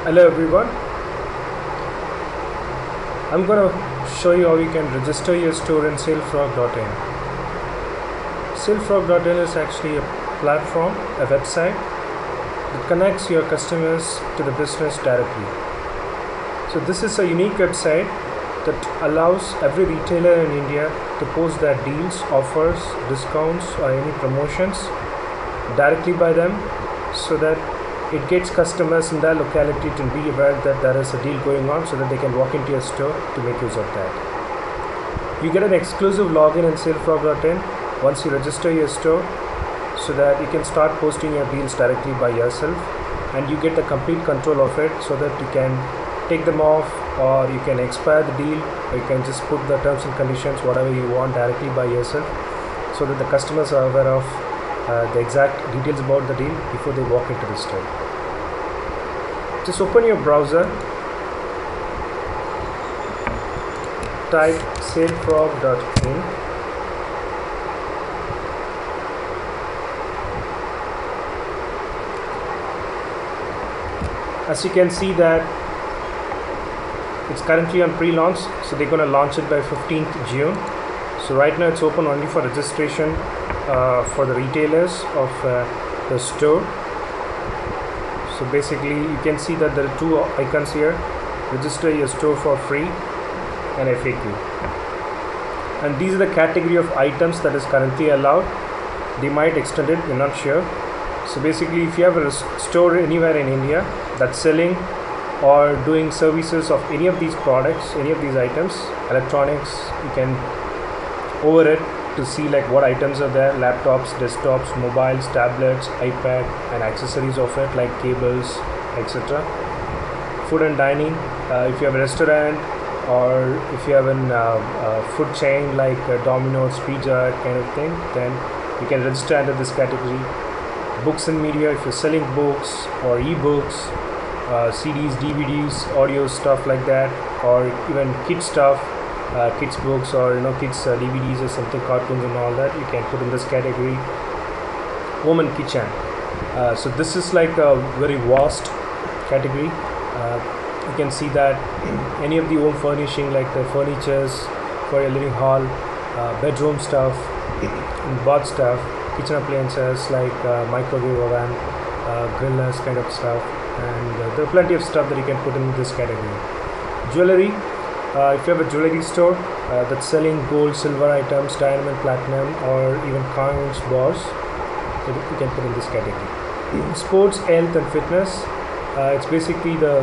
Hello everyone, I'm going to show you how you can register your store in SaleFrog.in. SaleFrog.in is actually a platform, a website that connects your customers to the business directly. So this is a unique website that allows every retailer in India to post their deals, offers, discounts or any promotions directly by them, so that it gets customers in their locality to be aware that there is a deal going on, so that they can walk into your store to make use of that. You get an exclusive login in SaleFrog.in once you register your store, so that you can start posting your deals directly by yourself, and you get the complete control of it, so that you can take them off, or you can expire the deal, or you can just put the terms and conditions whatever you want directly by yourself, so that the customers are aware of the exact details about the deal before they walk into the store. Just open your browser, type SaleFrog.in, as you can see that it's currently on pre-launch, so they're going to launch it by 15th June. So right now it's open only for registration for the retailers of the store. So basically you can see that there are two icons here: register your store for free and FAQ. And these are the category of items that is currently allowed. They might extend it, we're not sure. So basically, if you have a store anywhere in India that's selling or doing services of any of these products, any of these items, electronics, you can over it to see like what items are there: laptops, desktops, mobiles, tablets, iPad, and accessories of it like cables, etc. Food and dining, if you have a restaurant, or if you have a food chain like Domino's, Pizza Hut kind of thing, then you can register under this category. Books and media, if you're selling books or e-books, CDs, DVDs, audio stuff like that, or even kids stuff, kids books, or kids DVDs or something, cartoons and all that, you can put in this category. Home and kitchen, so this is like a very vast category. You can see that any of the home furnishing, like the furnitures for your living hall, bedroom stuff, bath stuff, kitchen appliances like microwave oven, grillers kind of stuff, and there are plenty of stuff that you can put in this category. Jewelry, if you have a jewelry store that's selling gold, silver items, diamond, platinum, or even coins, bars, you can put in this category. Sports, health and fitness, it's basically the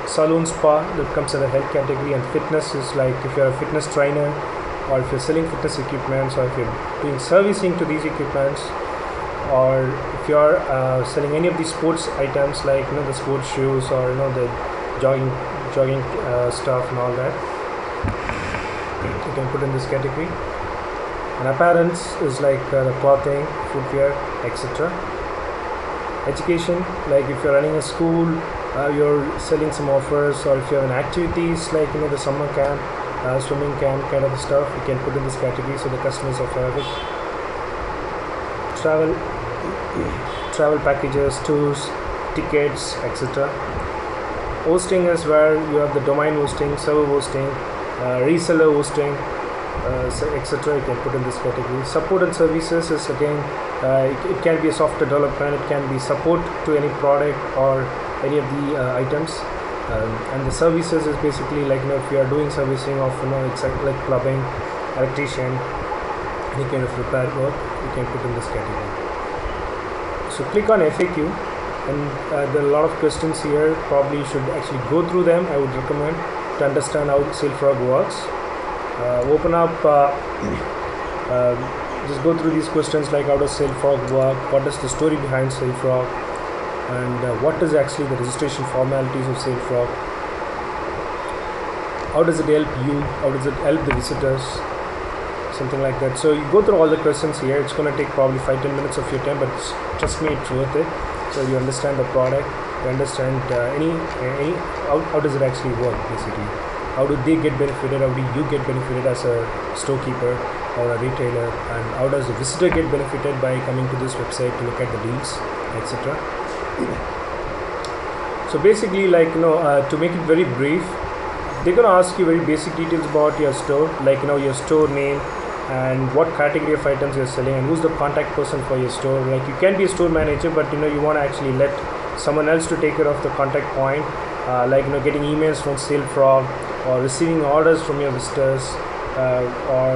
salon/spa that comes in the health category, and fitness is like if you're a fitness trainer, or if you're selling fitness equipments, or if you're doing servicing to these equipments, or if you're selling any of these sports items like the sports shoes, or the jogging stuff and all that, you can put in this category. And apparels is like the clothing, footwear, etc. Education, like if you're running a school, you're selling some offers, or if you have an activities like the summer camp, swimming camp kind of stuff, you can put in this category so the customers are aware of it. Travel packages, tours, tickets, etc. Hosting is where you have the domain hosting, server hosting, reseller hosting, etc. You can put in this category. Support and services is again, it can be a software development, it can be support to any product or any of the items. And the services is basically like if you are doing servicing of it's like plumbing, electrician, any kind of repair work, you can put in this category. So click on FAQ, and there are a lot of questions here. Probably you should actually go through them. I would recommend to understand how SaleFrog works. Open up, just go through these questions like how does SaleFrog work, what is the story behind SaleFrog, and what is actually the registration formalities of SaleFrog, how does it help you, how does it help the visitors, something like that. So you go through all the questions here. It's going to take probably 5-10 minutes of your time, but trust me, it's worth it. So you understand the product, you understand how does it actually work basically. How do they get benefited, how do you get benefited as a storekeeper or a retailer, and how does the visitor get benefited by coming to this website to look at the deals, etc. So basically, like to make it very brief, they're gonna ask you very basic details about your store, like your store name and what category of items you're selling and who's the contact person for your store. Like you can be a store manager, but you want to actually let someone else to take care of the contact point, like getting emails from SaleFrog or receiving orders from your visitors, or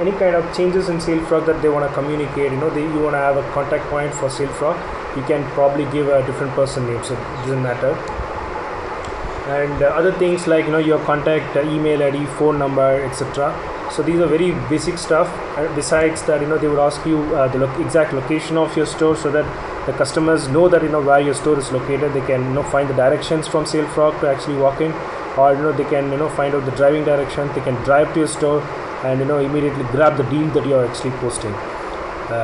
any kind of changes in SaleFrog that they want to communicate. You want to have a contact point for SaleFrog. You can probably give a different person name, so it doesn't matter. And other things like your contact email ID, phone number, etc. So these are very basic stuff. Besides that, they would ask you the exact location of your store, so that the customers know that where your store is located. They can find the directions from SaleFrog to actually walk in, or they can find out the driving direction. They can drive to your store and immediately grab the deal that you are actually posting.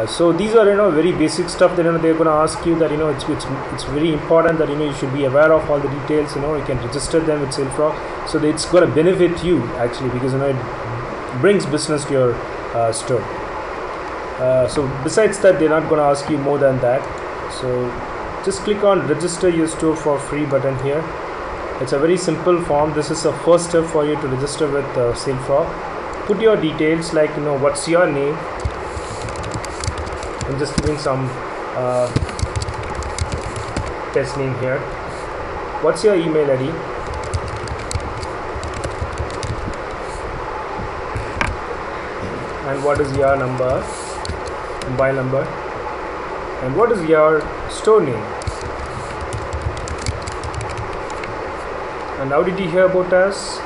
So these are very basic stuff that they're going to ask you, that it's very important that you should be aware of all the details. You can register them with SaleFrog, so that it's going to benefit you actually, because it brings business to your store. So besides that, they're not going to ask you more than that. So just click on register your store for free button here. It's a very simple form. This is the first step for you to register with SaleFrog. Put your details, like what's your name. I'm just giving some test name here. What's your email ID? And what is your number, mobile number? And what is your store name? And how did you hear about us?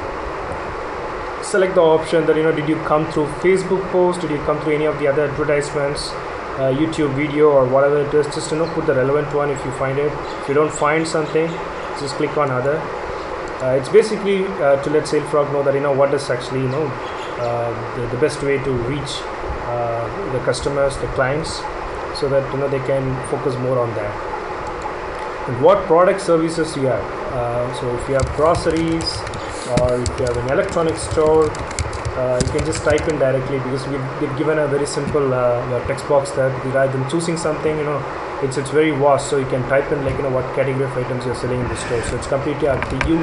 Select the option that did you come through Facebook post, did you come through any of the other advertisements, YouTube video, or whatever it is. Just put the relevant one if you find it. If you don't find something, just click on other. It's basically to let SaleFrog know that what is actually the best way to reach the customers, the clients, so that they can focus more on that. And what product services you have. So if you have groceries, or if you have an electronics store, you can just type in directly, because we've given a very simple text box there. Rather than choosing something, it's very vast, so you can type in what category of items you're selling in the store. So it's completely up to you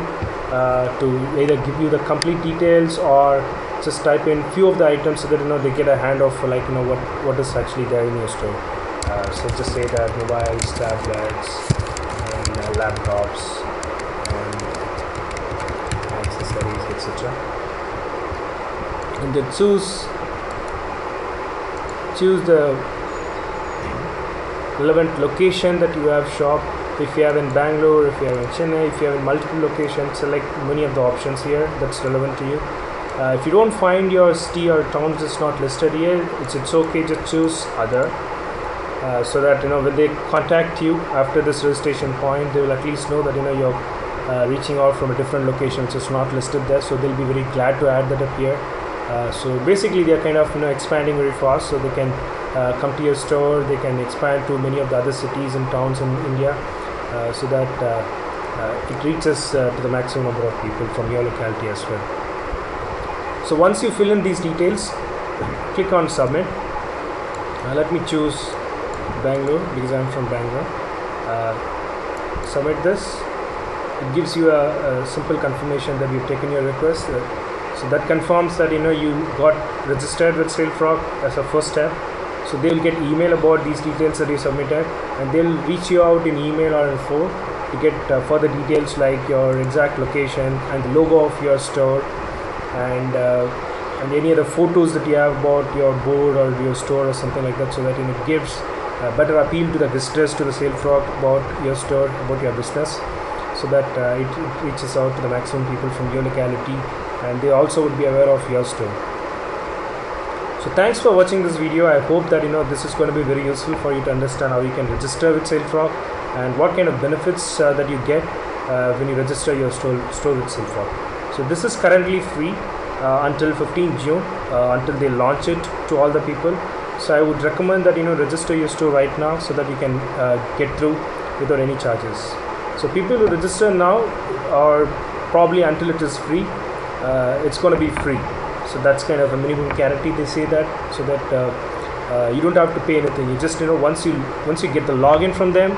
to either give you the complete details, or just type in few of the items, so that they get a hand of what is actually there in your store. So just say that mobiles, tablets, and laptops, and accessories, etc. And then choose the relevant location that you have shop. If you have in Bangalore, if you have in Chennai, if you have in multiple locations, select many of the options here that's relevant to you. If you don't find your city or town is not listed here, it's okay, just choose other, so that when they contact you after this registration point, they will at least know that you're reaching out from a different location which is not listed there. So they'll be very glad to add that up here. So basically they're kind of expanding very fast, so they can come to your store. They can expand to many of the other cities and towns in India, so that it reaches to the maximum number of people from your locality as well. So once you fill in these details, click on submit. Let me choose Bangalore, because I'm from Bangalore. Submit this. It gives you a simple confirmation that we've taken your request. So that confirms that you got registered with SaleFrog as a first step. So they will get email about these details that you submitted, and they'll reach you out in email or in phone to get further details, like your exact location and the logo of your store, and any other photos that you have about your board or your store or something like that, so that it gives a better appeal to the visitors to the SaleFrog about your store, about your business, so that it reaches out to the maximum people from your locality, and they also would be aware of your store. So thanks for watching this video. I hope that this is going to be very useful for you to understand how you can register with SaleFrog and what kind of benefits that you get when you register your store with SaleFrog. So this is currently free until 15 June, until they launch it to all the people. So I would recommend that register your store right now, so that you can get through without any charges. So people who register now, or probably until it is free, it's going to be free. So that's kind of a minimum guarantee, they say that, so that you don't have to pay anything. You just once you get the login from them,